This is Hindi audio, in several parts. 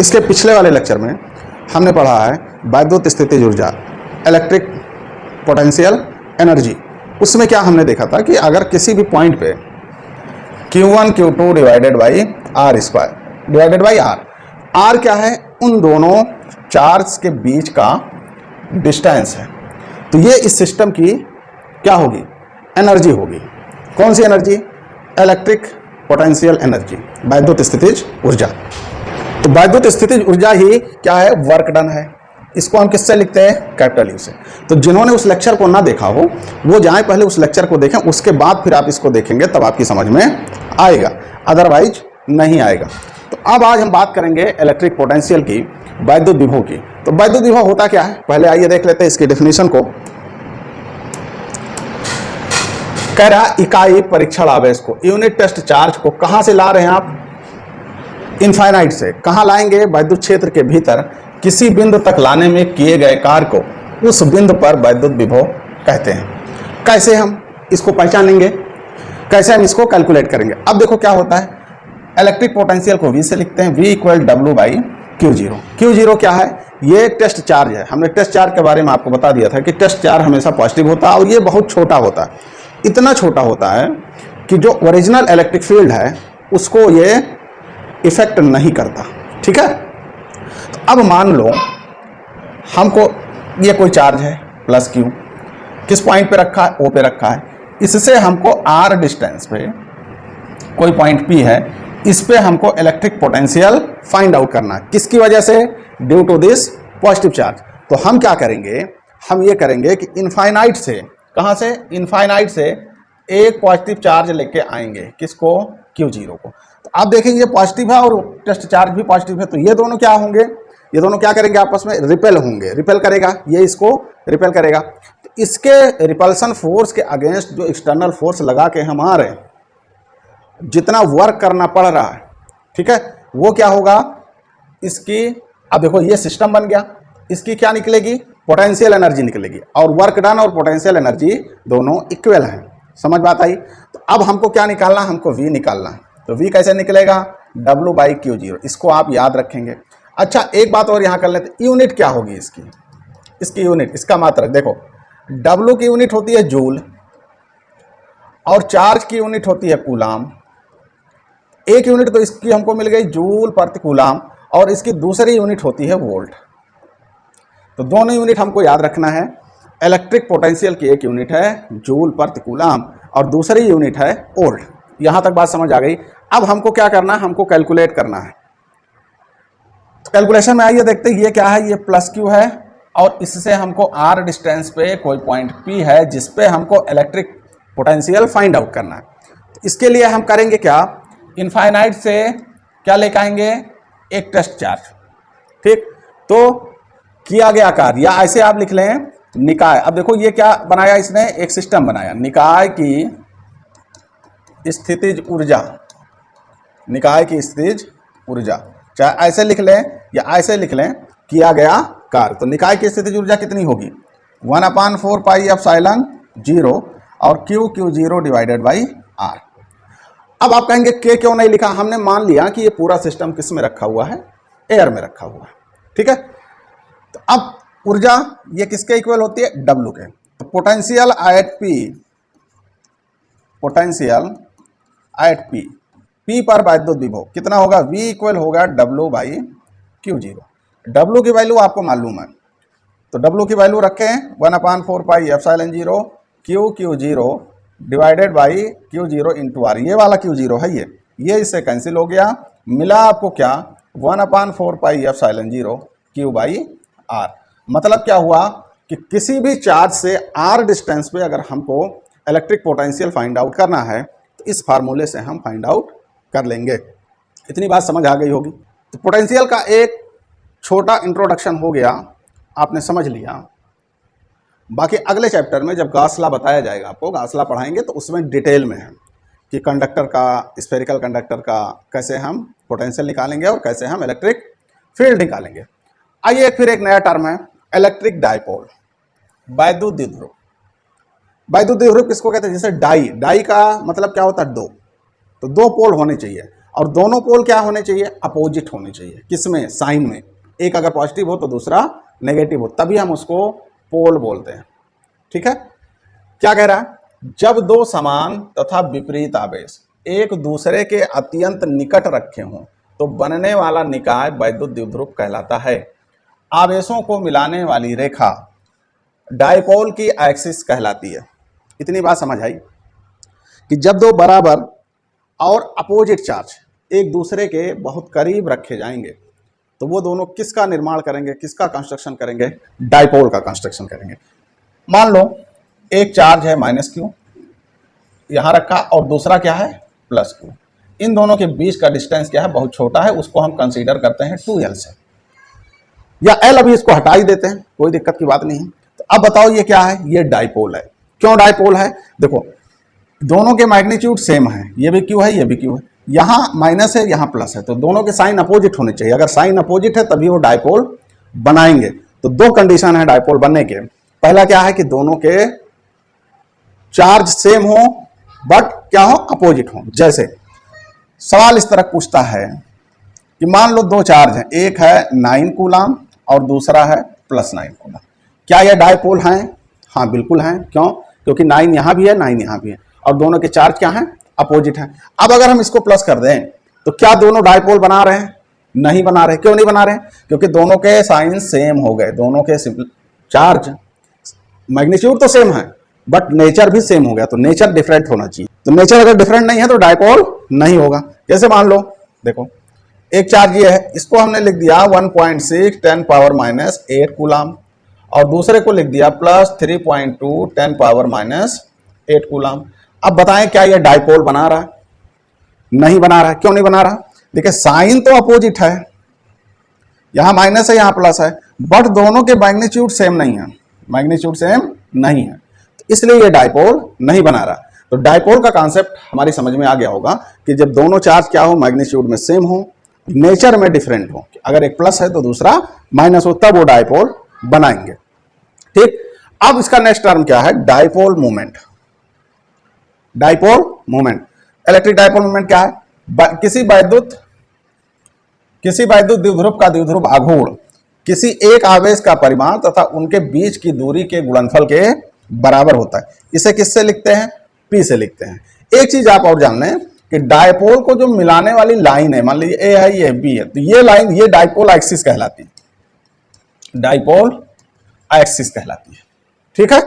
इसके पिछले वाले लेक्चर में हमने पढ़ा है वैद्युत स्थितिज ऊर्जा, इलेक्ट्रिक पोटेंशियल एनर्जी। उसमें क्या हमने देखा था कि अगर किसी भी पॉइंट पे Q1 Q2 divided by R square divided by R, R क्या है, उन दोनों चार्ज के बीच का डिस्टेंस है। तो ये इस सिस्टम की क्या होगी, एनर्जी होगी। कौन सी एनर्जी, इलेक्ट्रिक पोटेंशियल एनर्जी, वैद्युत स्थितिज ऊर्जा। तो वैद्युत स्थितिज ऊर्जा ही क्या है, वर्क डन है। इसको हम किससे लिखते हैं, कैपिटल यू से। तो जिन्होंने उस लेक्चर को ना देखा हो वो जाएं पहले उस लेक्चर को देखें, उसके बाद फिर आप इसको देखेंगे तब आपकी समझ में आएगा, अदरवाइज नहीं आएगा। तो अब आज हम बात करेंगे इलेक्ट्रिक पोटेंशियल की, वैद्युत विभव की। तो वैद्युत विभव होता क्या है, पहले आइए देख लेते हैं इसकी डेफिनेशन को। कह रहा इकाई परीक्षण आवेश को, यूनिट टेस्ट चार्ज को कहां से ला रहे हैं आप, इनफाइनाइट से। कहां लाएंगे, वैद्युत क्षेत्र के भीतर किसी बिंदु तक लाने में किए गए कार्य को उस बिंदु पर वैद्युत विभव कहते हैं। कैसे हम इसको पहचानेंगे, कैसे हम इसको कैलकुलेट करेंगे। अब देखो क्या होता है, इलेक्ट्रिक पोटेंशियल को V से लिखते हैं, V equal W by Q0। Q0 क्या है, ये टेस्ट चार्ज है। हमने टेस्ट चार्ज के बारे में आपको बता दिया था कि टेस्ट चार्ज हमेशा पॉजिटिव होता है और ये बहुत छोटा होता है। इतना छोटा होता है कि जो ओरिजिनल इलेक्ट्रिक फील्ड है उसको ये इफेक्ट नहीं करता, ठीक है। तो अब मान लो हमको ये कोई चार्ज है प्लस Q, किस पॉइंट पे रखा है, O पे रखा है। इससे हमको R डिस्टेंस पे कोई पॉइंट P है, इस पे हमको इलेक्ट्रिक पोटेंशियल फाइंड आउट करना है। किसकी वजह से, due to this positive charge. तो हम क्या करेंगे, हम ये करेंगे कि इनफाइनाइट से, कहाँ से, इनफाइनाइट से एक पॉजिटिव चार्ज लेके आएंगे, किसको, Q0 को। तो आप देखेंगे ये पॉजिटिव है और टेस्ट चार्ज भी पॉजिटिव है, तो ये दोनों क्या होंगे, ये दोनों क्या करेंगे, आपस में रिपेल होंगे। रिपेल करेगा, ये इसको रिपेल करेगा। तो इसके रिपल्सन फोर्स के अगेंस्ट जो एक्सटर्नल फोर्स लगा के हम आ रहे हैं, जितना वर्क करना पड़ रहा है, ठीक है, वो क्या होगा, इसकी, अब देखो ये सिस्टम बन गया, इसकी क्या निकलेगी, पोटेंशियल एनर्जी निकलेगी। और वर्क डन और पोटेंशियल एनर्जी दोनों इक्वल हैं। समझ बात आई। तो अब हमको क्या निकालना, हमको V निकालना है। तो V कैसे निकलेगा, W बाई Q0। इसको आप याद रखेंगे। अच्छा एक बात और यहाँ कर लेते, यूनिट क्या होगी इसकी, इसकी यूनिट, इसका मात्रक देखो, W की यूनिट होती है जूल और चार्ज की यूनिट होती है कूलाम। एक यूनिट तो इसकी हमको मिल गई जूल प्रति कूलाम और इसकी दूसरी यूनिट होती है वोल्ट। तो दोनों यूनिट हमको याद रखना है। इलेक्ट्रिक पोटेंशियल की एक यूनिट है जूल प्रति कूलाम और दूसरी यूनिट है वोल्ट। यहां तक बात समझ आ गई। अब हमको क्या करना है, हमको कैलकुलेट करना है। तो कैलकुलेशन में आइए देखते हैं, ये क्या है, ये प्लस Q है और इससे हमको R डिस्टेंस पे कोई पॉइंट P है जिसपे हमको इलेक्ट्रिक पोटेंशियल फाइंड आउट करना है। तो इसके लिए हम करेंगे क्या, इनफाइनाइट से क्या लेकर आएंगे, एक टेस्ट चार्ज, ठीक। तो किया गया कार्य, या ऐसे आप लिख लें निकाय। अब देखो ये क्या बनाया इसने, एक सिस्टम बनाया, निकाय की स्थितिज ऊर्जा, निकाय की स्थितिज ऊर्जा, चाहे ऐसे लिख लें या ऐसे लिख लें, किया गया कार्य। तो निकाय की स्थितिज ऊर्जा कितनी होगी, 1/4 पाई एप्सिलॉन 0 और Q0 डिवाइडेड बाई R। अब आप कहेंगे K क्यों नहीं लिखा, हमने मान लिया कि ये पूरा सिस्टम किस में रखा हुआ है, एयर में रखा हुआ है, ठीक है। तो अब ऊर्जा ये किसके इक्वल होती है, W के। तो potential at P, potential at P पर वैद्युत विभव कितना होगा, V इक्वल होगा W बाई Q0। W की वैल्यू आपको मालूम है, तो W की वैल्यू रखें 1/4 pi epsilon 0 Q0 divided by Q0 into R। ये वाला Q0 है, ये इससे कैंसिल हो गया, मिला आपको क्या, 1/4 pi epsilon 0 Q by R। मतलब क्या हुआ कि किसी भी चार्ज से R डिस्टेंस पे अगर हमको इलेक्ट्रिक पोटेंशियल फाइंड आउट करना है तो इस फार्मूले से हम फाइंड आउट कर लेंगे। इतनी बात समझ आ गई होगी। तो पोटेंशियल का एक छोटा इंट्रोडक्शन हो गया, आपने समझ लिया। बाकी अगले चैप्टर में जब गॉस लॉ बताया जाएगा, आपको गॉस लॉ पढ़ाएंगे तो उसमें डिटेल में है कि कंडक्टर का, स्फेरिकल कंडक्टर का कैसे हम पोटेंशियल निकालेंगे और कैसे हम इलेक्ट्रिक फील्ड निकालेंगे। आइए फिर एक नया टर्म है, इलेक्ट्रिक डाइपोल, वैद्युत द्विध्रुव। वैद्युत द्विध्रुव किसको कहते हैं, जैसे डाई, डाई का मतलब क्या होता है, दो, तो दो पोल होने चाहिए। और दोनों पोल क्या होने चाहिए, अपोजिट होने चाहिए। किसमें, साइन में। एक अगर पॉजिटिव हो तो दूसरा नेगेटिव हो, तभी हम उसको पोल बोलते हैं। ठीक है, क्या कह रहा है, जब दो समान तथा विपरीत आवेश एक दूसरे के अत्यंत निकट रखे हों तो बनने वाला निकाय वैद्युत द्विध्रुव कहलाता है। आवेशों को मिलाने वाली रेखा डायपोल की एक्सिस कहलाती है। इतनी बात समझ आई कि जब दो बराबर और अपोजिट चार्ज एक दूसरे के बहुत करीब रखे जाएंगे तो वो दोनों किसका निर्माण करेंगे, किसका कंस्ट्रक्शन करेंगे, डायपोल का कंस्ट्रक्शन करेंगे। मान लो एक चार्ज है -q यहां रखा और दूसरा क्या है +q। इन दोनों के बीच का डिस्टेंस क्या है, बहुत छोटा है, उसको हम कंसीडर करते हैं 2l से, या l अभी इसको हटा ही देते हैं, कोई दिक्कत की बात नहीं है। तो अब बताओ ये क्या है, ये डायपोल है। क्यों डायपोल है, देखो दोनों के मैग्नीट्यूड सेम है, ये भी q है ये भी q है, यहाँ माइनस है यहाँ प्लस है, तो दोनों के साइन अपोजिट होने चाहिए। अगर साइन अपोजिट है तभी वो डायपोल बनाएंगे। तो दो कंडीशन है डायपोल बनने के। पहला क्या है कि दोनों के चार्ज सेम हो बट क्या हो, अपोजिट हो। जैसे सवाल इस तरह पूछता है कि मान लो दो चार्ज हैं, एक है 9 कूलाम और दूसरा है +9 कूलाम, क्या ये डायपोल हैं? हाँ बिल्कुल हैं। क्यों? क्योंकि 9 यहां भी है 9 यहां भी है और दोनों के चार्ज क्या हैं, अपोजिट हैं। अब अगर हम इसको प्लस कर दें तो क्या दोनों डायपोल बना रहे हैं? नहीं बना रहे। क्यों नहीं बना रहे? क्योंकि दोनों के साइन सेम हो गए, दोनों के चार्ज मैग्नीट्यूड तो सेम है बट नेचर भी सेम हो गया, तो नेचर डिफरेंट होना चाहिए। तो नेचर अगर डिफरेंट नहीं है तो डायपोल नहीं होगा। जैसे मान लो देखो एक चार्ज ये है, इसको हमने लिख दिया 1.6 10⁻⁻8 कूलाम और दूसरे को लिख दिया +3.2 10⁻⁻8 कूलाम। अब बताएं क्या ये डायपोल बना रहा है? नहीं बना रहा है। क्यों नहीं बना रहा? देखिए साइन तो अपोजिट है, यहां माइनस है यहां प्लस है, बट दोनों के मैग्नीट्यूड सेम नहीं है, मैग्नीट्यूड सेम नहीं है, तो इसलिए ये डायपोल नहीं बना रहा। तो डायपोल का कॉन्सेप्ट हमारी समझ में आ गया होगा कि जब दोनों चार्ज क्या हो, मैग्नीट्यूड में सेम हो, नेचर में डिफरेंट हो, अगर एक प्लस है तो दूसरा माइनस हो, तब वो डायपोल बनाएंगे। ठीक, अब इसका नेक्स्ट टर्म क्या है, dipole moment. Dipole moment, electric dipole moment क्या है, किसी वैद्युत द्विध्रुव का द्विध्रुव आघूर्ण किसी एक आवेश का परिमाण तथा उनके बीच की दूरी के गुणनफल के बराबर होता है। इसे किससे लिखते हैं, P से लिखते हैं। एक चीज आप और जान लें कि डायपोल को जो मिलाने वाली लाइन है, मान लीजिए A है ये B है, तो ये लाइन ये डायपोल एक्सिस कहलाती है, डायपोल एक्सिस कहलाती है। ठीक है,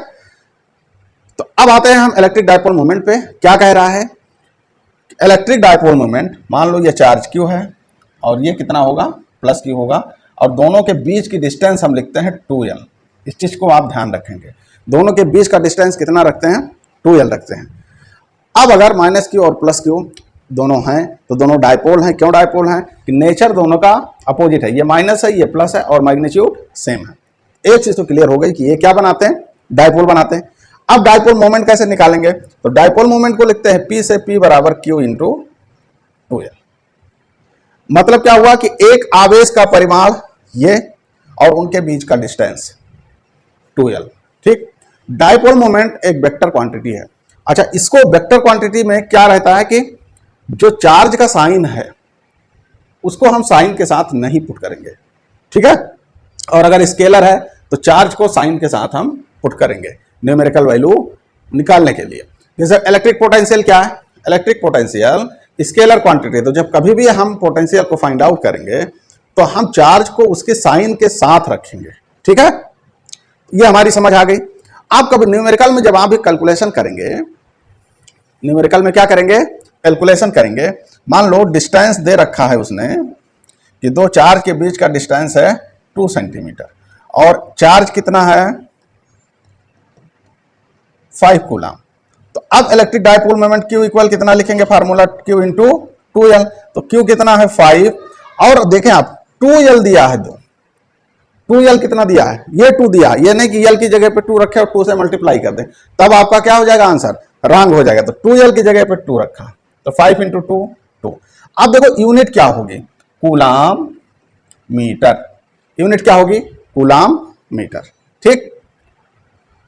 तो अब आते हैं हम इलेक्ट्रिक डायपोल मोमेंट पे। क्या कह रहा है, इलेक्ट्रिक डायपोल मोमेंट, मान लो ये चार्ज Q है और ये कितना होगा, +Q होगा, और दोनों के बीच की डिस्टेंस हम लिखते हैं 2l। इस चीज को आप ध्यान रखेंगे, दोनों के बीच का डिस्टेंस कितना रखते हैं, 2l रखते हैं। अब अगर -Q और +Q दोनों हैं तो दोनों डायपोल हैं। क्यों डायपोल हैं? कि नेचर दोनों का अपोजिट है, ये माइनस है ये प्लस है और मैग्नीट्यूड सेम है। एक चीज तो क्लियर हो गई कि ये क्या बनाते हैं, डायपोल बनाते हैं। अब डायपोल मोमेंट कैसे निकालेंगे, तो डायपोल मोमेंट को लिखते हैं P से P बराबर Q इंटू 2l। मतलब क्या हुआ कि एक आवेश का परिमाण ये और उनके बीच का डिस्टेंस 2l। ठीक, डायपोल मोमेंट एक वेक्टर क्वांटिटी है। अच्छा, इसको वेक्टर क्वांटिटी में क्या रहता है कि जो चार्ज का साइन है उसको हम साइन के साथ नहीं पुट करेंगे। ठीक है, और अगर स्केलर है तो चार्ज को साइन के साथ हम पुट करेंगे न्यूमेरिकल वैल्यू निकालने के लिए। जैसे इलेक्ट्रिक पोटेंशियल क्या है, इलेक्ट्रिक पोटेंशियल स्केलर क्वांटिटी। तो जब कभी भी हम पोटेंशियल को फाइंड आउट करेंगे तो हम चार्ज को उसके साइन के साथ रखेंगे। ठीक है, ये हमारी समझ आ गई। आप कभी न्यूमेरिकल में जब आप भी कैलकुलेशन करेंगे, न्यूमेरिकल में क्या करेंगे, कैलकुलेशन करेंगे। मान लो डिस्टेंस दे रखा है उसने कि दो चार्ज के बीच का डिस्टेंस है 2 सेंटीमीटर और चार्ज कितना है 5 कूलाम। तो अब electric dipole moment Q equal कितना लिखेंगे, फार्मूला Q इंटू 2l। तो Q कितना है 5 और देखें आप 2l दिया है, 2l कितना दिया है, ये 2 दिया, ये नहीं कि l की जगह पे 2 रखे और 2 से मल्टीप्लाई कर दे, तब आपका क्या हो जाएगा आंसर, रॉन्ग हो जाएगा। तो 2l की जगह पे 2 रखा, तो 5 इंटू 2। अब देखो यूनिट क्या होगी, कूलाम मीटर। यूनिट क्या होगी, कूलाम मीटर। ठीक,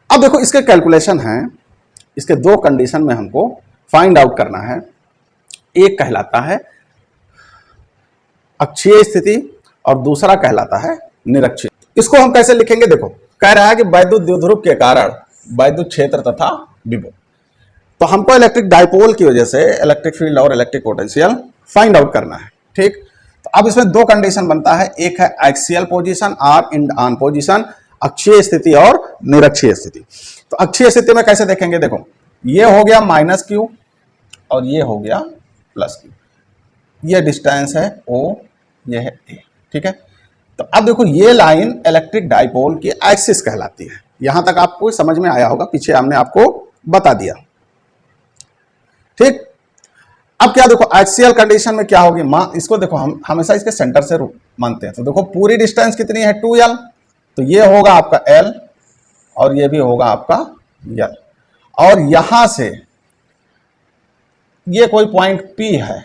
अब देखो इसके कैलकुलेशन है, इसके दो कंडीशन में हमको फाइंड आउट करना है। एक कहलाता है अक्षीय स्थिति और दूसरा कहलाता है निरक्षीय। इसको हम कैसे लिखेंगे, देखो कह रहा है कि वैद्युत द्विध्रुव के कारण वैद्युत क्षेत्र तथा विभव। तो हमको इलेक्ट्रिक डाइपोल की वजह से इलेक्ट्रिक फील्ड और इलेक्ट्रिक पोटेंशियल फाइंड आउट करना है, ठीक। तो अब इसमें दो कंडीशन बनता है, एक है एक्सियल पोजीशन और इंड ऑन पोजीशन, अक्षीय स्थिति और निरक्षीय स्थिति। तो अक्षीय स्थिति में कैसे देखेंगे, देखो ये हो गया माइनस क्यू और ये हो गया प्लस क्यू, ये डिस्टेंस है ओ, ये है ए, ठीक है। तो अब देखो ये लाइन इलेक्ट्रिक डाइपोल की एक्सिस कहलाती है। यहां तक आपको समझ में आया होगा, पीछे हमने आपको बता दिया, ठीक। अब क्या देखो एक्सियल कंडीशन में क्या होगी, इसको देखो हम हमेशा इसके सेंटर से मानते हैं। तो देखो पूरी डिस्टेंस कितनी है 2l, तो ये होगा आपका l और ये भी होगा आपका l, और यहां से ये कोई पॉइंट P है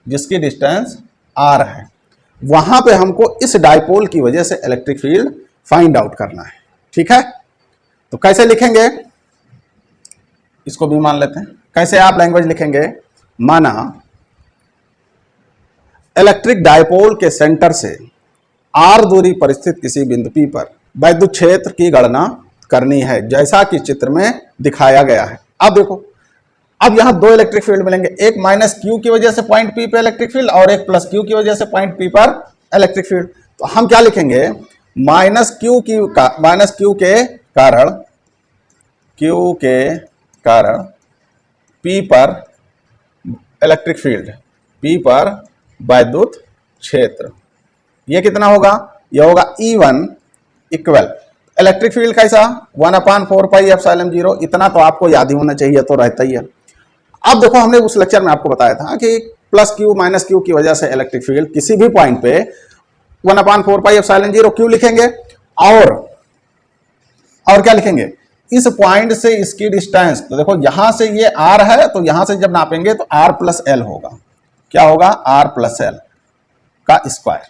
जिसकी डिस्टेंस r है, वहां पे हमको इस डाइपोल की वजह से इलेक्ट्रिक फील्ड फाइंड आउट करना है, ठीक है। तो कैसे लिखेंगे, इसको भी मान लेते हैं। कैसे आप लैंग्वेज लिखेंगे, माना इलेक्ट्रिक डाइपोल के सेंटर से r दूरी पर स्थित किसी बिंदु P पर वैद्युत क्षेत्र की गणना करनी है, जैसा कि चित्र में दिखाया गया है। अब देखो अब यहां दो इलेक्ट्रिक फील्ड मिलेंगे, एक माइनस क्यू की वजह से पॉइंट P पे इलेक्ट्रिक फील्ड और एक प्लस क्यू की वजह से पॉइंट P पर इलेक्ट्रिक फील्ड। तो हम क्या लिखेंगे, माइनस क्यू के कारण P पर इलेक्ट्रिक फील्ड, P पर वैद्युत क्षेत्र, ये कितना होगा, ये होगा E1 इक्वल इलेक्ट्रिक फील्ड कैसा 1/4πε0, इतना तो आपको याद ही होना चाहिए, तो रहता ही है। अब देखो हमने उस लेक्चर में आपको बताया था कि प्लस क्यू माइनस क्यू की वजह से इलेक्ट्रिक फील्ड किसी भी पॉइंट पे 1/4πε0 क्यू लिखेंगे, और क्या लिखेंगे, इस पॉइंट से इसकी डिस्टेंस, तो देखो यहां से ये r है, तो यहां से जब नापेंगे तो r प्लस एल होगा, क्या होगा, r प्लस एल का स्क्वायर,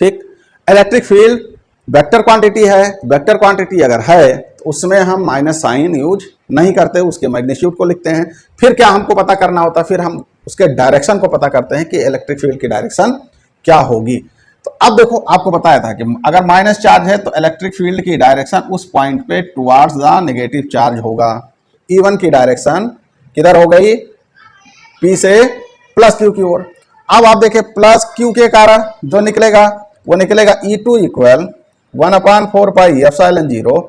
ठीक। इलेक्ट्रिक फील्ड वेक्टर क्वांटिटी है, वेक्टर क्वांटिटी अगर है तो उसमें हम माइनस साइन यूज नहीं करते, उसके मैग्नीट्यूड को लिखते हैं। फिर क्या हमको पता करना होता है, फिर हम उसके डायरेक्शन को पता करते हैं कि इलेक्ट्रिक फील्ड की डायरेक्शन क्या होगी। तो अब देखो आपको बताया था कि अगर माइनस चार्ज है तो इलेक्ट्रिक फील्ड की डायरेक्शन उस पॉइंट पे टुवार्ड्स द नेगेटिव चार्ज होगा। E1 की डायरेक्शन किधर हो गई, P से प्लस क्यू की ओर। अब आप देखें प्लस क्यू के कारण जो निकलेगा वो निकलेगा E2 equal 1/4πε0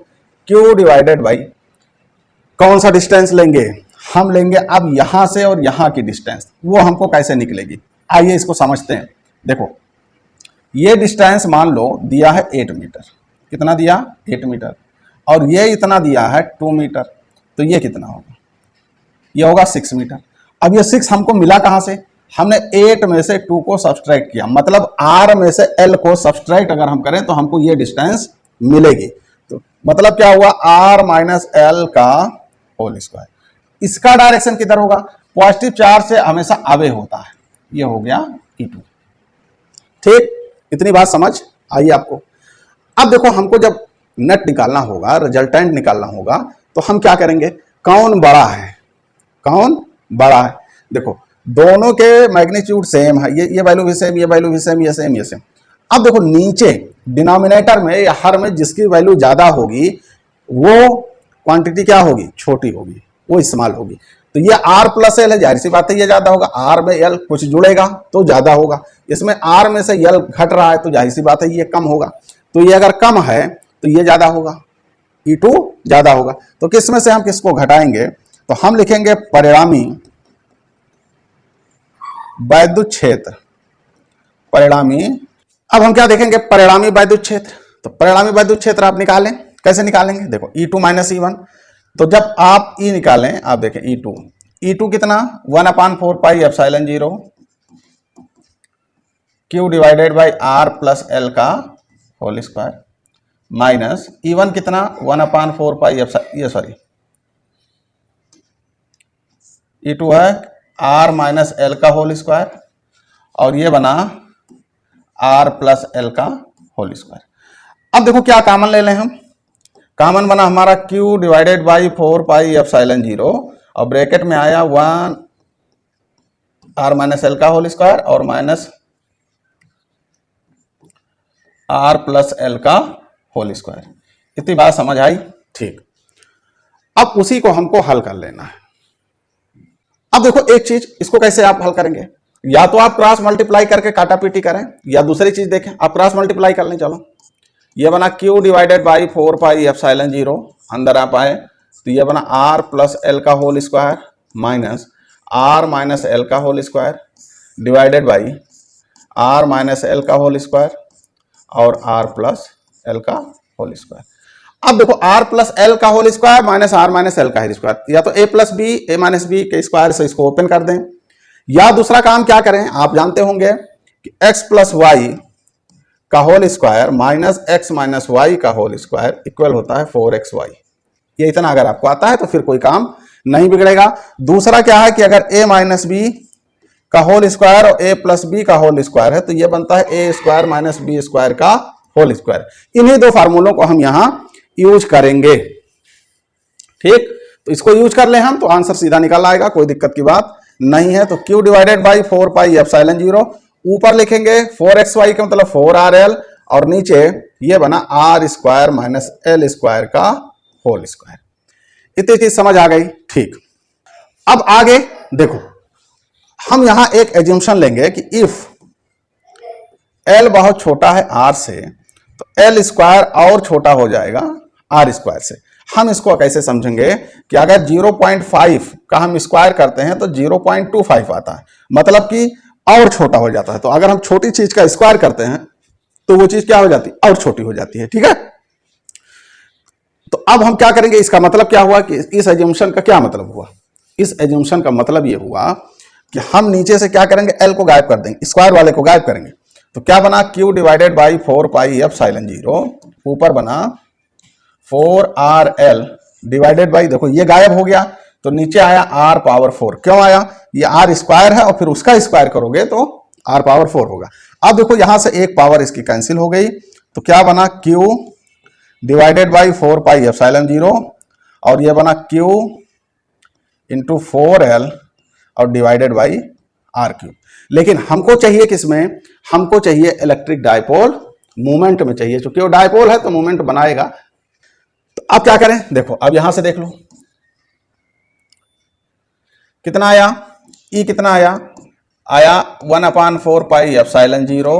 Q divided by, कौन सा डिस्टेंस लेंगे, हम लेंगे अब यहां से और यहां की डिस्टेंस, वो हमको कैसे निकलेगी, आइए इसको समझते हैं। देखो ये डिस्टेंस मान लो दिया है 8 मीटर, कितना दिया 8 मीटर, और ये इतना दिया है 2 मीटर, तो ये कितना होगा, ये होगा 6 मीटर। अब ये 6 हमको मिला कहां से, हमने 8 में से 2 को सब्सट्रैक्ट किया, मतलब r में से l को सब्सट्रैक्ट अगर हम करें तो हमको ये डिस्टेंस मिलेगी। तो मतलब क्या हुआ, r माइनस एल का होल स्क्वायर। इसका डायरेक्शन किधर होगा, पॉजिटिव चार्ज से हमेशा अवे होता है, ये हो गया E2, ठीक। इतनी बात समझ आई आपको। अब देखो हमको जब नेट निकालना होगा, रिजल्टेंट निकालना होगा, तो हम क्या करेंगे, कौन बड़ा है, कौन बड़ा है। देखो दोनों के मैग्नीट्यूड सेम है, ये वैल्यू भी सेम, ये वैल्यू भी सेम, ये सेम, ये सेम। अब देखो नीचे डिनोमिनेटर में या हर में जिसकी वैल्यू ज्यादा होगी वो क्वांटिटी क्या होगी, छोटी होगी, वो इस्तेमाल होगी। तो ये r प्लस एल है, जाहिर सी बात है ये ज्यादा होगा, r में l कुछ जुड़ेगा तो ज्यादा होगा, इसमें r में से l घट रहा है तो जाहिर सी बात है ये कम होगा। तो ये अगर कम है तो ये ज्यादा होगा, E2 ज्यादा होगा। तो किसमें से हम किसको घटाएंगे, तो हम लिखेंगे परिणामी वैद्युत क्षेत्र, परिणामी। अब हम क्या देखेंगे, परिणामी वैद्युत क्षेत्र। तो परिणामी वैद्युत क्षेत्र आप निकालें, कैसे निकालेंगे, देखो E2 माइनस E1, तो जब आप E निकालें, आप देखें E2 कितना 1/4πε0 Q divided by R plus L का होल स्क्वायर, माइनस E1 कितना 1/4π, E2 है R माइनस एल का होल स्क्वायर, और ये बना R प्लस एल का होल स्क्वायर। अब देखो क्या कॉमन ले लें हम, कॉमन बना हमारा Q डिवाइडेड बाई 4πε0 और ब्रैकेट में आया 1 R माइनस एल का होल स्क्वायर और माइनस आर प्लस एल का होल स्क्वायर। इतनी बात समझ आई? ठीक। अब उसी को हमको हल कर लेना है। अब देखो एक चीज, इसको कैसे आप हल करेंगे, या तो आप क्रॉस मल्टीप्लाई करके काटा पीटी करें, या दूसरी चीज देखें, आप क्रॉस मल्टीप्लाई कर लें। चलो, ये बना q divided by 4 pi epsilon 0, अंदर आप आए तो ये बना r प्लस एल का whole square minus r minus L का whole square divided by r minus L का होल स्क्वायर और r प्लस एल का होल स्क्वायर। अब देखो r प्लस एल का whole square minus r minus L का होल स्क्वायर, या तो a plus B A minus B के स्क्वायर से इसको ओपन कर दें, या दूसरा काम क्या करें, आप जानते होंगे कि x प्लस वाई का whole square minus x minus Y का होल स्क्वायर इक्वल होता है 4xy। ये इतना अगर आपको आता है तो फिर कोई काम नहीं बिगड़ेगा। दूसरा क्या है कि अगर a माइनस बी का होल स्क्वायर और a प्लस बी का होल स्क्वायर है तो ये बनता है a square minus B square का होल स्क्वायर। इन्हीं दो फार्मूलों को हम यहां यूज करेंगे। ठीक, तो इसको यूज कर ले हम तो आंसर सीधा निकल आएगा, कोई दिक्कत की बात नहीं है। तो q divided by 4 pi epsilon 0, ऊपर लिखेंगे 4xy का मतलब 4rl और नीचे ये बना r square minus L square का होल स्क्वायर। इतनी चीज समझ आ गई? ठीक। अब आगे देखो, हम यहां एक एज्यूमशन लेंगे कि इफ l बहुत छोटा है r से तो एल स्क्वायर और छोटा हो जाएगा r स्क्वायर से। हम इसको कैसे समझेंगे कि अगर 0.5 का हम स्क्वायर करते हैं तो 0.25 आता है, मतलब कि और छोटा हो जाता है। तो अगर हम छोटी चीज का स्क्वायर करते हैं तो वो चीज क्या हो जाती है, और छोटी हो जाती है। ठीक है, तो अब हम क्या करेंगे, इसका मतलब क्या हुआ कि इस एज्यूमशन का क्या मतलब हुआ, इस एज्यूमशन का मतलब ये हुआ कि हम नीचे से क्या करेंगे, एल को गायब कर देंगे, स्क्वायर वाले को गायब करेंगे। तो क्या बना, q divided by 4 pi epsilon 0, ऊपर बना 4rl डिवाइडेड बाई, देखो ये गायब हो गया तो नीचे आया r पावर 4। क्यों आया, ये r स्क्वायर है और फिर उसका स्क्वायर करोगे तो r पावर 4 होगा। अब देखो यहां से एक पावर इसकी कैंसिल हो गई तो क्या बना, q divided by 4 pi epsilon 0 और ये बना q इंटू 4l और डिवाइडेड बाई r क्यूब। लेकिन हमको चाहिए किसमें, हमको चाहिए इलेक्ट्रिक डायपोल मूवमेंट में चाहिए, क्योंकि वो डायपोल है तो मूवमेंट बनाएगा। तो अब क्या करें, देखो अब यहां से देख लो कितना आया, E कितना आया, आया 1/4 pi epsilon 0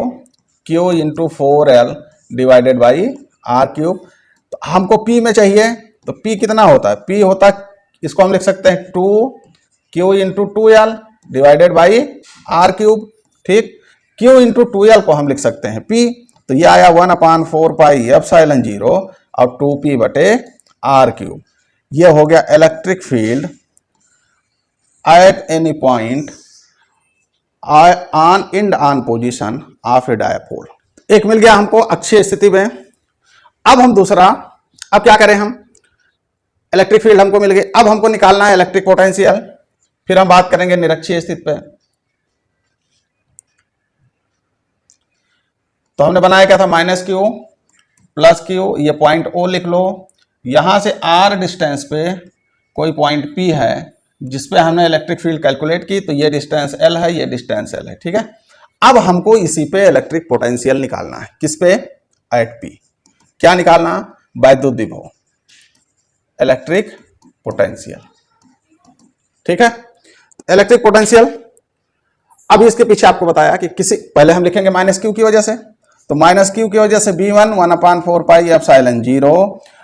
q into 4l divided by r cube. तो हमको P में चाहिए, तो P कितना होता है, P होता है, इसको हम लिख सकते हैं 2q into 2l divided by r cube. ठीक, q इंटू 2l को हम लिख सकते हैं P, तो ये आया 1/4 पाई एप्सिलॉन 0 और 2p बटे r क्यूब। ये हो गया electric field at any point on in on position of A dipole. एक मिल गया हमको अच्छी स्थिति में। अब हम दूसरा, अब क्या करें, हम इलेक्ट्रिक फील्ड हमको मिल गई, अब हमको निकालना है इलेक्ट्रिक पोटेंशियल। फिर हम बात करेंगे निरक्षीय स्थिति पे। तो हमने बनाया क्या था, माइनस क्यू प्लस क्यू, ये पॉइंट ओ लिख लो। यहां से r डिस्टेंस पे कोई पॉइंट P है जिसपे हमने इलेक्ट्रिक फील्ड कैलकुलेट की, तो ये डिस्टेंस L है, ये डिस्टेंस L है। ठीक है, अब हमको इसी पे इलेक्ट्रिक पोटेंशियल निकालना है, किस पे, एट P। क्या निकालना, वैद्युत विभव, इलेक्ट्रिक पोटेंशियल। ठीक है, इलेक्ट्रिक पोटेंशियल। अब इसके पीछे आपको बताया कि किसी, पहले हम लिखेंगे माइनस क्यू की वजह से, तो माइनस क्यू की वजह से V1 1/4 पाई एप्सिलॉन 0,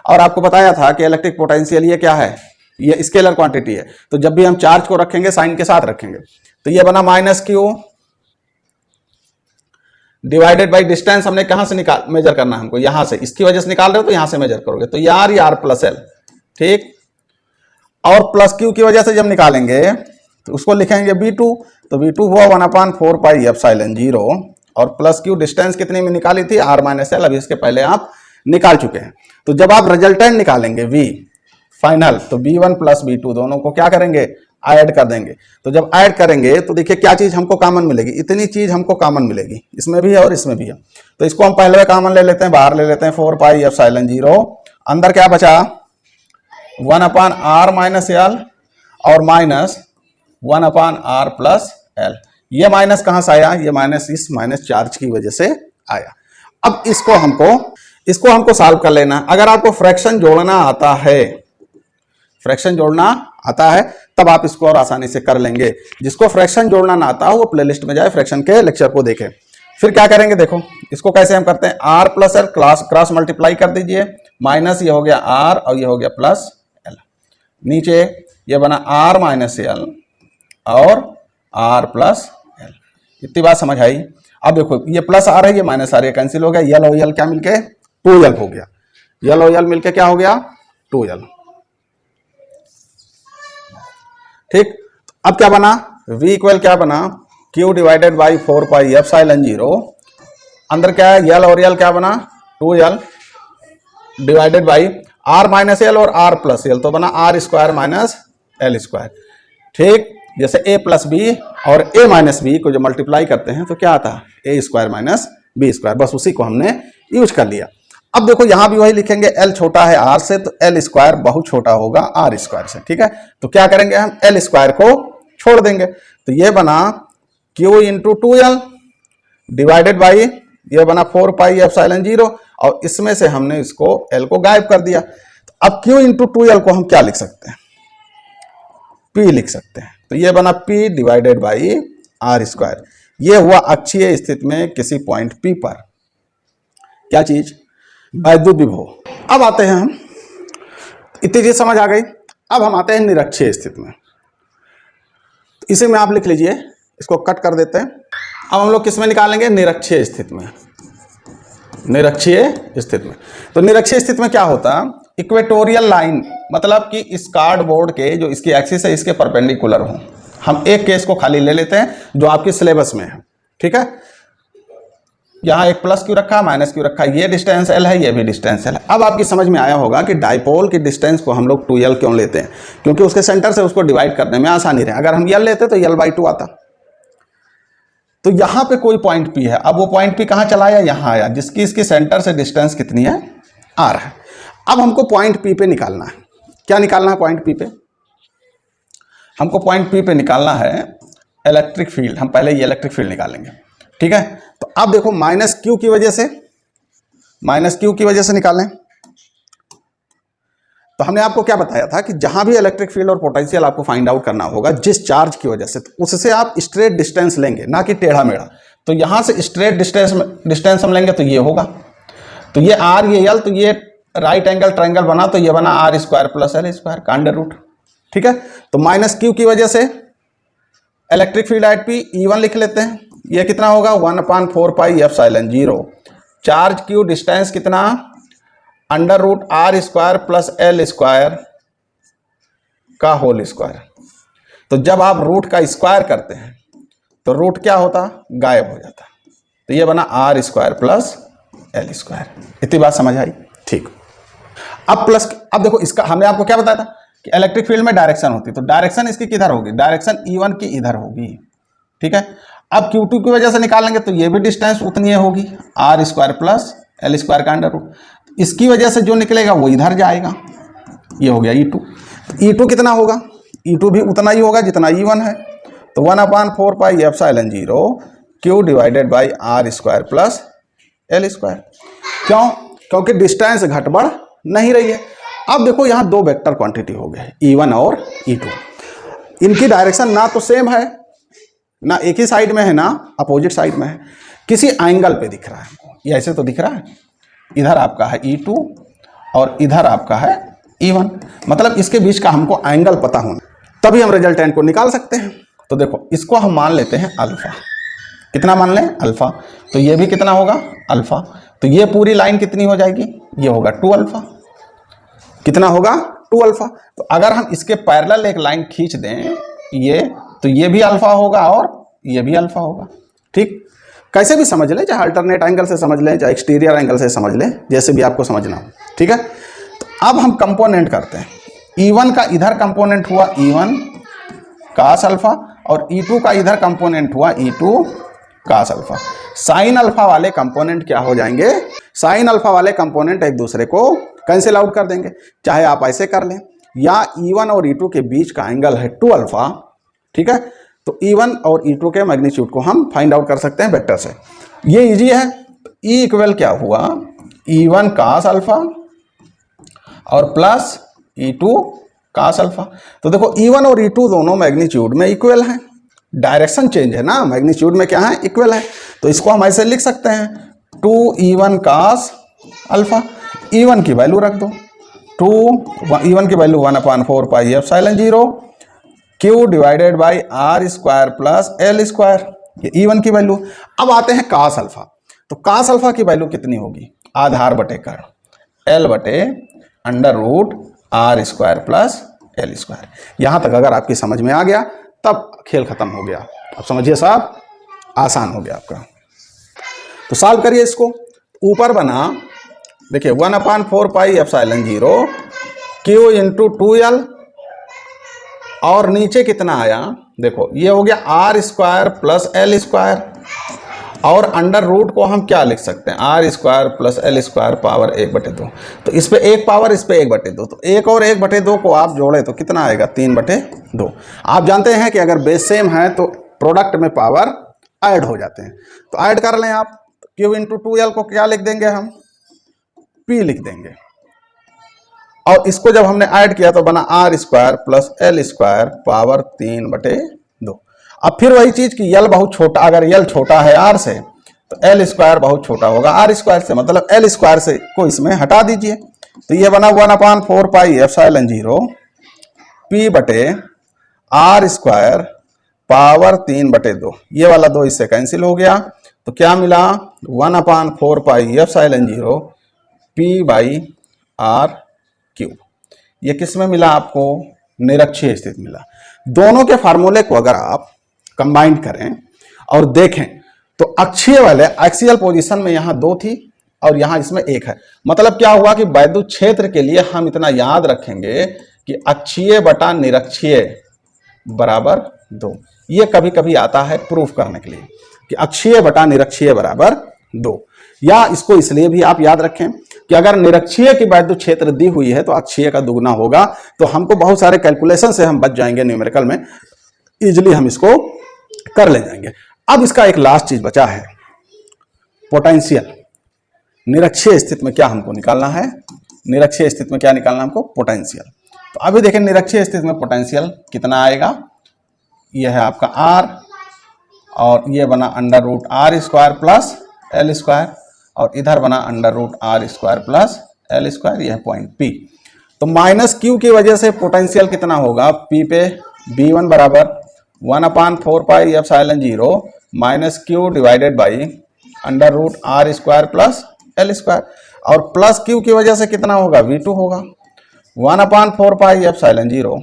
और आपको बताया था कि इलेक्ट्रिक पोटेंशियल ये क्या है, ये स्केलर क्वांटिटी है, तो जब भी हम चार्ज को रखेंगे साइन के साथ रखेंगे। तो ये बना minus Q divided by distance, हमने कहां से निकाल मेजर करना है हमको, यहां से, इसकी वजह से निकाल रहे हो तो यहां से मेजर करोगे, तो ये r प्लस एल। ठीक, और प्लस क्यू की वजह से जब निकालेंगे तो उसको लिखेंगे V2, तो V2 हुआ 1/4 पाई एप्सिलॉन 0 और प्लस क्यू डिस्टेंस कितनी में निकाली थी, r माइनस एल, अभी इसके पहले आप निकाल चुके हैं। तो जब आप रिजल्टेंट निकालेंगे V फाइनल, तो V1 प्लस V2 दोनों को क्या करेंगे, ऐड कर देंगे। तो जब ऐड करेंगे तो देखिए क्या चीज हमको कॉमन मिलेगी, इतनी चीज हमको कॉमन मिलेगी, इसमें भी है और इसमें भी है। तो इसको हम पहले कॉमन ले लेते हैं, बाहर ले लेते हैं 4 पाई एप्सिलॉन 0, अंदर क्या बचा 1/r माइनस एल और माइनस 1/r प्लस एल। ये माइनस कहां से आया, ये माइनस इस माइनस चार्ज की वजह से आया। अब इसको हमको सॉल्व कर लेना। अगर आपको फ्रैक्शन जोड़ना आता है, फ्रैक्शन जोड़ना आता है, तब आप इसको और आसानी से कर लेंगे। जिसको फ्रैक्शन जोड़ना ना आता वो प्लेलिस्ट में जाए, फ्रैक्शन के लेक्चर को देखे। फिर क्या करेंगे, देखो इसको कैसे हम करते हैं, R plus L cross multiply कर दीजिए, माइनस ये हो गया आर और ये हो गया प्लस एल, नीचे ये बना आर माइनस एल और आर प्लस एल। इतनी बात समझ आई। अब देखो ये प्लस आर है, ये माइनस आर, ये कैंसिल हो गया, यल और यल क्या मिलके 2l हो गया, यल और यल मिलके क्या हो गया 2l। ठीक, अब क्या बना, v इक्वल क्या बना, q divided by 4 pi epsilon 0, अंदर क्या है यल और यल क्या बना 2l divided by r minus L और r प्लस एल, तो बना r square minus L square. ठीक, जैसे a प्लस बी और a माइनस बी को जो मल्टीप्लाई करते हैं तो क्या आता है a square minus B square, बस उसी को हमने यूज कर लिया। अब देखो यहां भी वही लिखेंगे, l छोटा है r से तो l स्क्वायर बहुत छोटा होगा r स्क्वायर से। ठीक है, तो क्या करेंगे हम l स्क्वायर को छोड़ देंगे, तो ये बना q into 2l divided by ये बना 4 पाई एप्सिलॉन 0 और इसमें से हमने इसको l को गायब कर दिया। तो अब q इंटू 2l को हम क्या लिख सकते हैं, p लिख सकते हैं, तो ये बना p divided by r square. ये हुआ अक्षीय स्थिति में किसी पॉइंट p पर क्या चीज, वैद्युत विभव। अब आते हैं हम, इतनी चीज समझ आ गई, अब हम आते हैं निरक्षीय स्थिति में। इसे में आप लिख लीजिए, इसको कट कर देते हैं। अब हम लोग किस में निकालेंगे, निरक्षीय स्थिति में। निरक्षीय स्थिति में, तो निरक्षीय स्थिति में क्या होता है, इक्वेटोरियल लाइन मतलब कि इस कार्डबोर्ड के जो इसकी एक्सिस है इसके परपेंडिकुलर हो। हम एक केस को खाली ले लेते हैं जो आपके सिलेबस में है। ठीक है, यहाँ एक प्लस क्यों रखा, माइनस क्यों रखा, ये डिस्टेंस एल है, ये भी डिस्टेंस एल है। अब आपकी समझ में आया होगा कि डाइपोल की डिस्टेंस को हम लोग 2l क्यों लेते हैं, क्योंकि उसके सेंटर से उसको डिवाइड करने में आसानी रहे। अगर हम l लेते तो l/2 आता। तो यहाँ पे कोई पॉइंट P है, अब वो पॉइंट P कहाँ चला आया, यहाँ आया, जिसकी इसकी सेंटर से डिस्टेंस कितनी है r है। अब हमको पॉइंट P पे निकालना है, क्या निकालना है पॉइंट P पे, हमको पॉइंट P पे निकालना है इलेक्ट्रिक फील्ड। हम पहले ये इलेक्ट्रिक फील्ड निकालेंगे। ठीक है, तो अब देखो माइनस क्यू की वजह से निकालें। तो हमने आपको क्या बताया था कि जहां भी इलेक्ट्रिक फील्ड और पोटेंशियल आपको फाइंड आउट करना होगा जिस चार्ज की वजह से, तो उससे आप स्ट्रेट डिस्टेंस लेंगे, ना कि टेढ़ा मेढ़ा। तो यहां से स्ट्रेट डिस्टेंस हम लेंगे तो ये होगा, तो ये r ये l, तो ये राइट एंगल ट्रायंगल बना, तो ये बना r square plus L square का अंडर रूट। ठीक है, तो माइनस क्यू की वजह से electric field at P E1 लिख लेते हैं, ये कितना होगा 1/4 pi epsilon 0, charge Q distance कितना under root r square plus L square का होल स्क्वायर। तो जब आप रूट का स्क्वायर करते हैं तो रूट क्या होता, गायब हो जाता, तो ये बना r square plus L square. इतनी बात समझ आई। ठीक, अब प्लस, अब देखो इसका हमने आपको क्या बताया था कि इलेक्ट्रिक फील्ड में डायरेक्शन होती है, तो डायरेक्शन इसकी किधर होगी, डायरेक्शन E1 की इधर होगी। ठीक है, अब Q2 की वजह से निकालेंगे तो ये भी डिस्टेंस उतनी होगी r square plus L square का अंडर रूट, इसकी वजह से जो निकलेगा वो इधर जाएगा, ये हो गया E2। तो E2 कितना होगा, E2 भी उतना ही होगा जितना E1 है, तो 1/4 pi epsilon 0 Q divided by r square plus L square. क्यों, क्योंकि डिस्टेंस घटबढ़ नहीं रही है। अब देखो यहाँ दो वेक्टर क्वांटिटी हो गए E1 और E2, इनकी डायरेक्शन ना तो सेम है, ना एक ही साइड में है, ना अपोजिट साइड में है, किसी एंगल पे दिख रहा है हमको। ये ऐसे तो दिख रहा है, इधर आपका है E2 और इधर आपका है E1, मतलब इसके बीच का हमको एंगल पता होना, तभी हम रिजल्टेंट को निकाल सकते हैं। तो देखो इसको हम मान लेते हैं अल्फा, कितना मान लें अल्फा, तो ये भी कितना होगा अल्फा, तो ये पूरी लाइन कितनी हो जाएगी, ये होगा 2 अल्फा, कितना होगा 2 अल्फा। तो अगर हम इसके पैरेलल एक लाइन खींच दें ये, तो ये भी अल्फा होगा और ये भी अल्फा होगा। ठीक, कैसे भी समझ लें, चाहे अल्टरनेट एंगल से समझ लें, चाहे एक्सटीरियर एंगल से समझ लें, जैसे भी आपको समझना हो। ठीक है, तो अब हम कंपोनेंट करते हैं। E1 का इधर कंपोनेंट हुआ E1 कास अल्फा और E2 का इधर कंपोनेंट हुआ E2 cos alpha. Sine alpha वाले कंपोनेंट क्या हो जाएंगे, साइन अल्फा वाले कंपोनेंट एक दूसरे को कैंसिल आउट कर देंगे। चाहे आप ऐसे कर लें, या E1 और E2 के बीच का एंगल है 2 अल्फा। ठीक है, तो E1 और E2 के मैग्नीट्यूड को हम फाइंड आउट कर सकते हैं वेक्टर से, ये इजी है। ई इक्वल क्या हुआ, E1 cos अल्फा और प्लस E2 cos अल्फा। तो देखो E1 और E2 दोनों मैग्नीट्यूड में इक्वल हैं, डायरेक्शन चेंज है ना, मैग्नीट्यूड में क्या है, इक्वल है। तो इसको हम ऐसे लिख सकते हैं 2E1 cos अल्फा। E1 की वैल्यू रख दो, E1 की value 1/4 pi epsilon 0 Q divided by R square plus L square, ये E1 की वैल्यू। अब आते हैं cos अल्फा। तो cos अल्फा की वैल्यू कितनी होगी, आधार बटे कर्ण L बटे under root R square plus L square. यहां तक अगर आपकी समझ में आ गया तब खेल खत्म हो गया। अब समझिए साहब, आसान हो गया आपका। तो सॉल्व करिए इसको। ऊपर बना देखिए 1/4 pi epsilon 0 Q into 2L, और नीचे कितना आया, देखो ये हो गया R square plus L square, और अंडर रूट को हम क्या लिख सकते हैं, R square plus L square power 1/2। तो इस पे एक पावर, इस पे 1/2, तो 1 और 1/2 को आप जोड़े तो कितना आएगा, 3/2। आप जानते हैं कि अगर बेस सेम है तो प्रोडक्ट में पावर ऐड हो जाते हैं। तो ऐड कर लें आप, Q इंटू 2L को क्या लिख देंगे हम, P लिख देंगे, और इसको जब हमने ऐड किया तो बना R square plus L square power 3/2। अब फिर वही चीज कि L बहुत छोटा, अगर L छोटा है R से तो L स्क्वायर बहुत छोटा होगा R स्क्वायर से, मतलब L स्क्वायर से को इसमें हटा दीजिए। तो ये बना 1/4 पाई एप्सिलॉन 0 P बटे R स्क्वायर पावर 3/2। ये वाला 2 इससे कैंसिल हो गया, तो क्या मिला 1/4 pi epsilon 0 P by R cube. ये किस में मिला आपको, निरक्षीय स्थिति मिला। दोनों के फार्मूले को अगर आप कंबाइन करें और देखें तो अक्षीय वाले एक्सियल पोजीशन में यहां 2 थी और यहां इसमें 1 है। मतलब क्या हुआ कि वैद्युत क्षेत्र के लिए हम इतना याद रखेंगे कि अक्षीय बटा निरक्षीय बराबर 2। ये कभी कभी आता है प्रूफ करने के लिए कि अक्षीय बटा निरक्षीय बराबर 2, या इसको इसलिए भी आप याद रखें कि अगर निरक्षीय की वैद्युत क्षेत्र दी हुई है तो अक्षीय का दुगना होगा। तो हमको बहुत सारे कैलकुलेशन से हम बच जाएंगे, न्यूमेरिकल में इजिली हम इसको कर ले जाएंगे। अब इसका एक लास्ट चीज बचा है, पोटेंशियल। निरक्षीय स्थिति में क्या हमको निकालना है, निरक्षीय स्थिति में क्या निकालना है हमको, पोटेंशियल। तो अभी देखें निरक्षीय स्थिति में पोटेंशियल कितना आएगा, यह है आपका R, और ये बना under root R square plus L square, और इधर बना under root R square plus L square, यह पॉइंट P। तो माइनस Q की वजह से पोटेंशियल कितना होगा, P पे B1 बराबर 1/4 pi epsilon 0 minus Q divided by under root R square plus L square, और प्लस Q की वजह से कितना होगा, V2 होगा 1/4 pi epsilon 0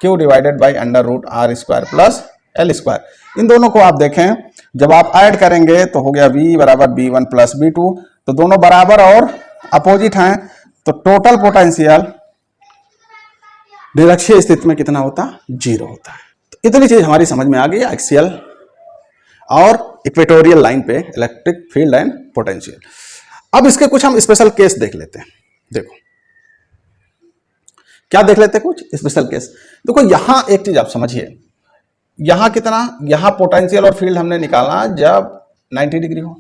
Q divided by under root R square plus L square. इन दोनों को आप देखें, जब आप ऐड करेंगे तो हो गया V बराबर B1 प्लस B2, तो दोनों बराबर और अपोजिट हैं, तो टोटल पोटेंशियल निरक्षीय स्थिति में कितना होता, 0 होता है। तो इतनी चीज हमारी समझ में आ गई, एक्सियल और इक्वेटोरियल लाइन पे इलेक्ट्रिक फील्ड एंड पोटेंशियल। अब इसके कुछ हम स्पेशल केस देख लेते हैं। देखो क्या देख लेते हैं, कुछ स्पेशल केस। देखो यहां एक चीज आप समझिए, यहां कितना, यहां पोटेंशियल और फील्ड हमने निकाला जब 90 डिग्री हो,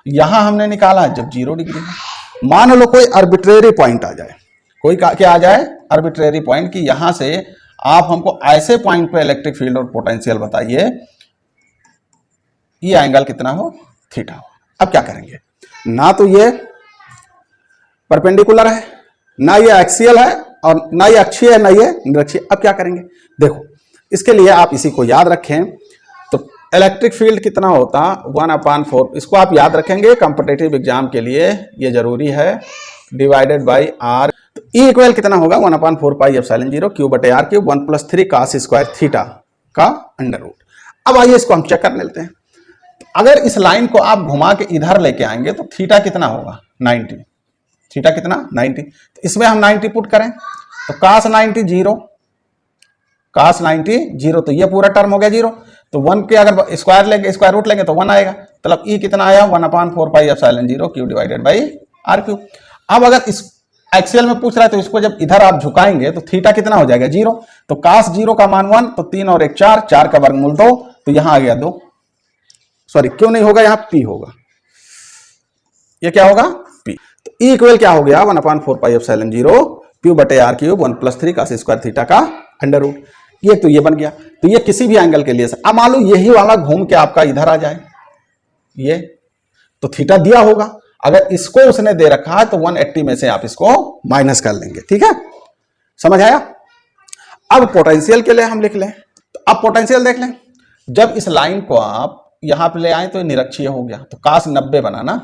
यहां हमने निकाला जब 0 डिग्री हो। मान लो कोई आर्बिट्रेरी पॉइंट आ जाए, कोई क्या आ जाए, आर्बिट्रेरी पॉइंट, कि यहां से आप हमको ऐसे पॉइंट पे इलेक्ट्रिक फील्ड और पोटेंशियल बताइए, ये एंगल कितना हो, थीटा हो। अब क्या करेंगे, ना तो ये परपेंडिकुलर है, ना ये एक्सियल है, और ना ये अक्षीय है, ना ये निरक्षीय। अब क्या करेंगे, देखो इसके लिए आप इसी को याद रखें। तो इलेक्ट्रिक फील्ड कितना होता, 1/4, इसको आप याद रखेंगे कॉम्पिटिटिव एग्जाम के लिए, ये जरूरी है, डिवाइडेड बाई R। तो E इक्वल कितना होगा, 1/4 पाई एप्सिलॉन 0 Q बटे R cube 1 + 3 cos square theta का अंडर रूट। अब आइए इसको हम चेक कर लेते हैं। अगर इस लाइन को आप घुमा के इधर लेके आएंगे तो थीटा कितना होगा, 90। थीटा कितना, 90। तो इसमें हम 90 पुट करें तो cos 90 0, cos 90 0, तो ये पूरा टर्म हो गया 0। तो 1 के अगर स्क्वायर लेंगे, स्क्वायर रूट लेंगे तो 1 आएगा। मतलब E कितना आया, 1/4 pi epsilon 0 Q divided by R cube. अब अगर इस एक्सियल में पूछ रहा है तो इसको जब इधर आप झुकाएंगे तो थीटा कितना हो जाएगा, 0। तो cos 0 का मान 1, तो 3 और 1 4, 4 का वर्गमूल 2, तो यहां आ गया 2। सॉरी क्यों नहीं होगा, यहां P होगा। ये क्या होगा P। तो E इक्वल क्या हो गया 1/4πε0 P बटे R cube 1 + 3 cos square theta का अंडर रूट। ये तो ये बन गया। तो ये किसी भी एंगल के लिए, अब मान लो यही वाला घूम के आपका इधर आ जाए, ये तो थीटा दिया होगा, अगर इसको उसने दे रखा है तो 180 में से आप इसको माइनस कर लेंगे। ठीक है, समझ आया। अब पोटेंशियल के लिए हम लिख लें, तो अब पोटेंशियल देख लें। जब इस लाइन को आप यहां पे ले आए तो निरक्षीय हो गया, तो cos 90 बना ना,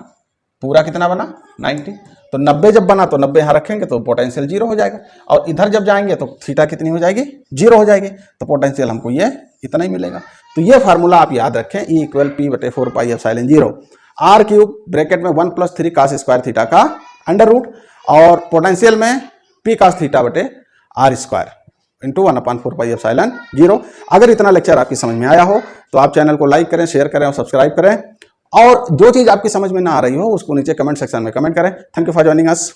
पूरा कितना बना 90, तो 90 जब बना तो 90 यहां रखेंगे तो पोटेंशियल 0 हो जाएगा, और इधर जब जाएंगे तो थीटा कितनी हो जाएगी 0 हो जाएगी, तो पोटेंशियल हमको ये इतना ही मिलेगा। तो ये फार्मूला आप याद रखें, E इक्वल P बटे 4πε0 आर क्यूब ब्रैकेट में 1 + 3 cos स्क्वायर थीटा का अंडर रूट, और पोटेंशियल में P cos थीटा बटे आर स्क्वायर इंटू 1/4πε0। अगर इतना लेक्चर आपकी समझ में आया हो तो आप चैनल को लाइक करें, शेयर करें और सब्सक्राइब करें, और जो चीज आपकी समझ में ना आ रही हो उसको नीचे कमेंट सेक्शन में कमेंट करें। Thank you for joining us.